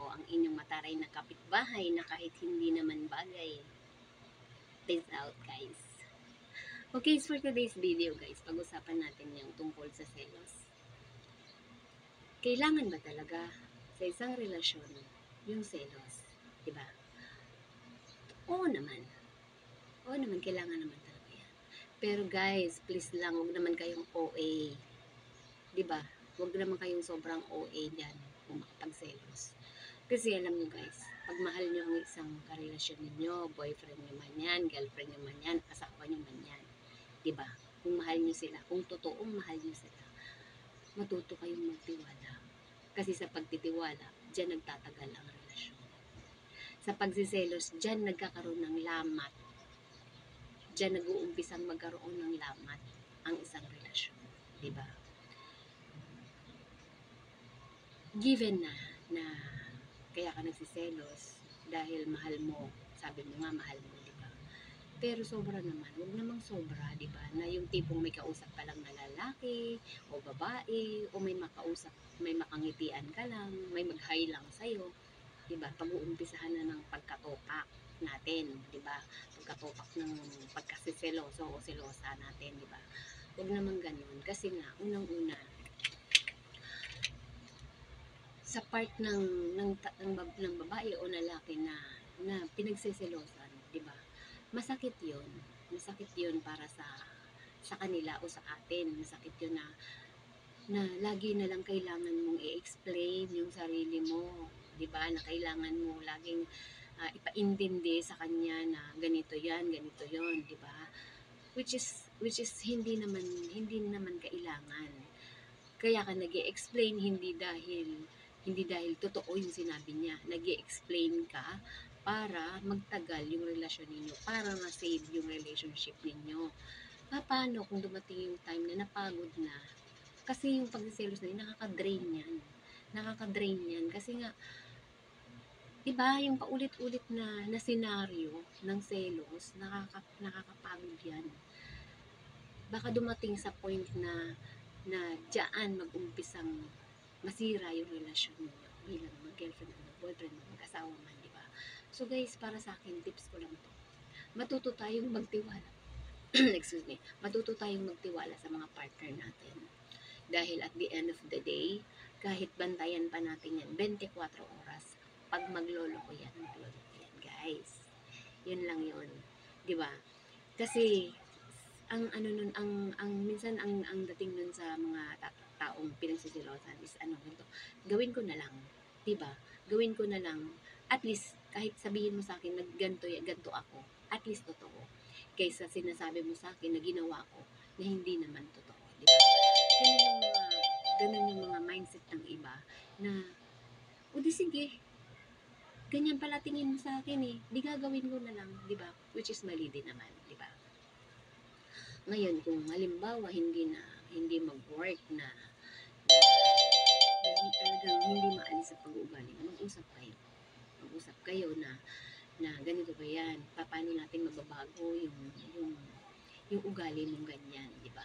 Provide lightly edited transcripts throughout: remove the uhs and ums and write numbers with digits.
ako, ang inyong mataray na kapitbahay na kahit hindi naman bagay. Peace out, guys. Okay, so for today's video, guys, pag-usapan natin yung tungkol sa selos. Kailangan ba talaga sa isang relasyon yung selos? Diba? Oo naman. Oo naman, kailangan naman talaga yan. Pero guys, please lang, huwag naman kayong OA. Diba? Huwag naman kayong sobrang OA dyan kung makapagselos. Kasi alam nyo guys, pag mahal nyo ang isang karelasyon ninyo, boyfriend nyo man yan, girlfriend nyo man yan, asawa nyo man yan, diba? Kung mahal nyo sila, kung totoong mahal nyo sila, matuto kayong magtiwala. Kasi sa pagtitiwala, dyan nagtatagal ang relasyon. Sa pagsiselos, dyan nagkakaroon ng lamat. Dyan nag-uumpisang magkaroon ng lamat ang isang relasyon. Diba? Given na kaya ka nagsiselos dahil mahal mo, sabi mo nga mahal mo, diba? Pero sobra naman, huwag namang sobra, diba? Na yung tipong may kausap ka lang na lalaki o babae o may makausap, may makangitian ka lang, may mag-hi lang sa'yo, diba? Pag-uumpisahan na ng pagkatopak natin, diba? Pagkatopak ng pagkasiseloso o selosa natin, diba? Huwag naman ganun, kasi nga, unang-una, sa part ng babae o lalaki na pinagseselosan, 'di ba? Masakit 'yon. Masakit 'yon para sa kanila o sa atin. Masakit 'yon na lagi na lang kailangan mong i-explain yung sarili mo, 'di ba? Na kailangan mo laging ipaintindi sa kanya na ganito 'yan, ganito 'yon, 'di ba? Which is hindi naman kailangan. Kaya ka nag-i-explain hindi dahil totoo yung sinabi niya. Nag-i-explain ka para magtagal yung relasyon ninyo, para ma-save yung relationship ninyo. Paano kung dumating yung time na napagod na? Kasi yung pagsiselos na yun, nakaka-drain yan. Nakaka-drain yan. Kasi nga, diba, yung paulit-ulit na senaryo ng selos, nakakapagod yan. Baka dumating sa point na dyan mag-umpisang masira yung relasyon mo bilang mag-girlfriend o mag-boyfriend o mag-asawa man, di ba? So guys, para sa akin, tips ko lang to. Matuto tayong magtiwala. Excuse me. Matuto tayong magtiwala sa mga partner natin. Dahil at the end of the day, kahit bantayan pa natin yan, 24 oras, pag magloloko yan, guys. Yun lang yun. Di ba? Kasi, ang minsan ang dating nun sa mga taong pinagsisilosan is ganito, gawin ko na lang, 'di ba? Gawin ko na lang, at least kahit sabihin mo sa akin na ganto ako, at least totoo. Kaysa sinasabi mo sa akin na ginawa ko na hindi naman totoo, 'di ba? Ganun yung mga mindset ng iba na o di sige, ganyan pala tingin mo sa akin di gagawin ko na lang, 'di ba? Which is mali din naman, 'di ba? Ngayon, kung halimbawa hindi mag-work na talagang hindi maalis sa pag-uugali, mag-usap kayo. Mag-usap kayo na ganito ba yan? Paano natin mababago yung ugali mong ganyan, di ba?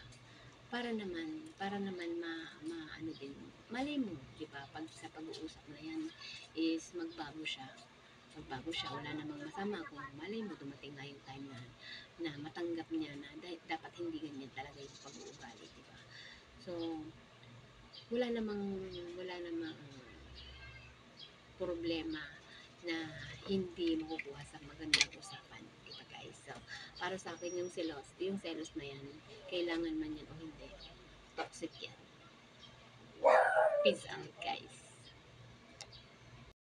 Para naman ano din, malay mo, di ba? Pag sa pag-uusap na yan is magbago siya, wala namang masama kung malay mo dumating nga yung time na matanggap niya na dapat hindi ganyan talaga yung pag-uugali, di ba? So, wala namang problema na hindi makukuha sa magandang usapan, di ba guys? So, para sa akin yung selos na yan, kailangan man yan o hindi, toxic yan. Peace out, guys.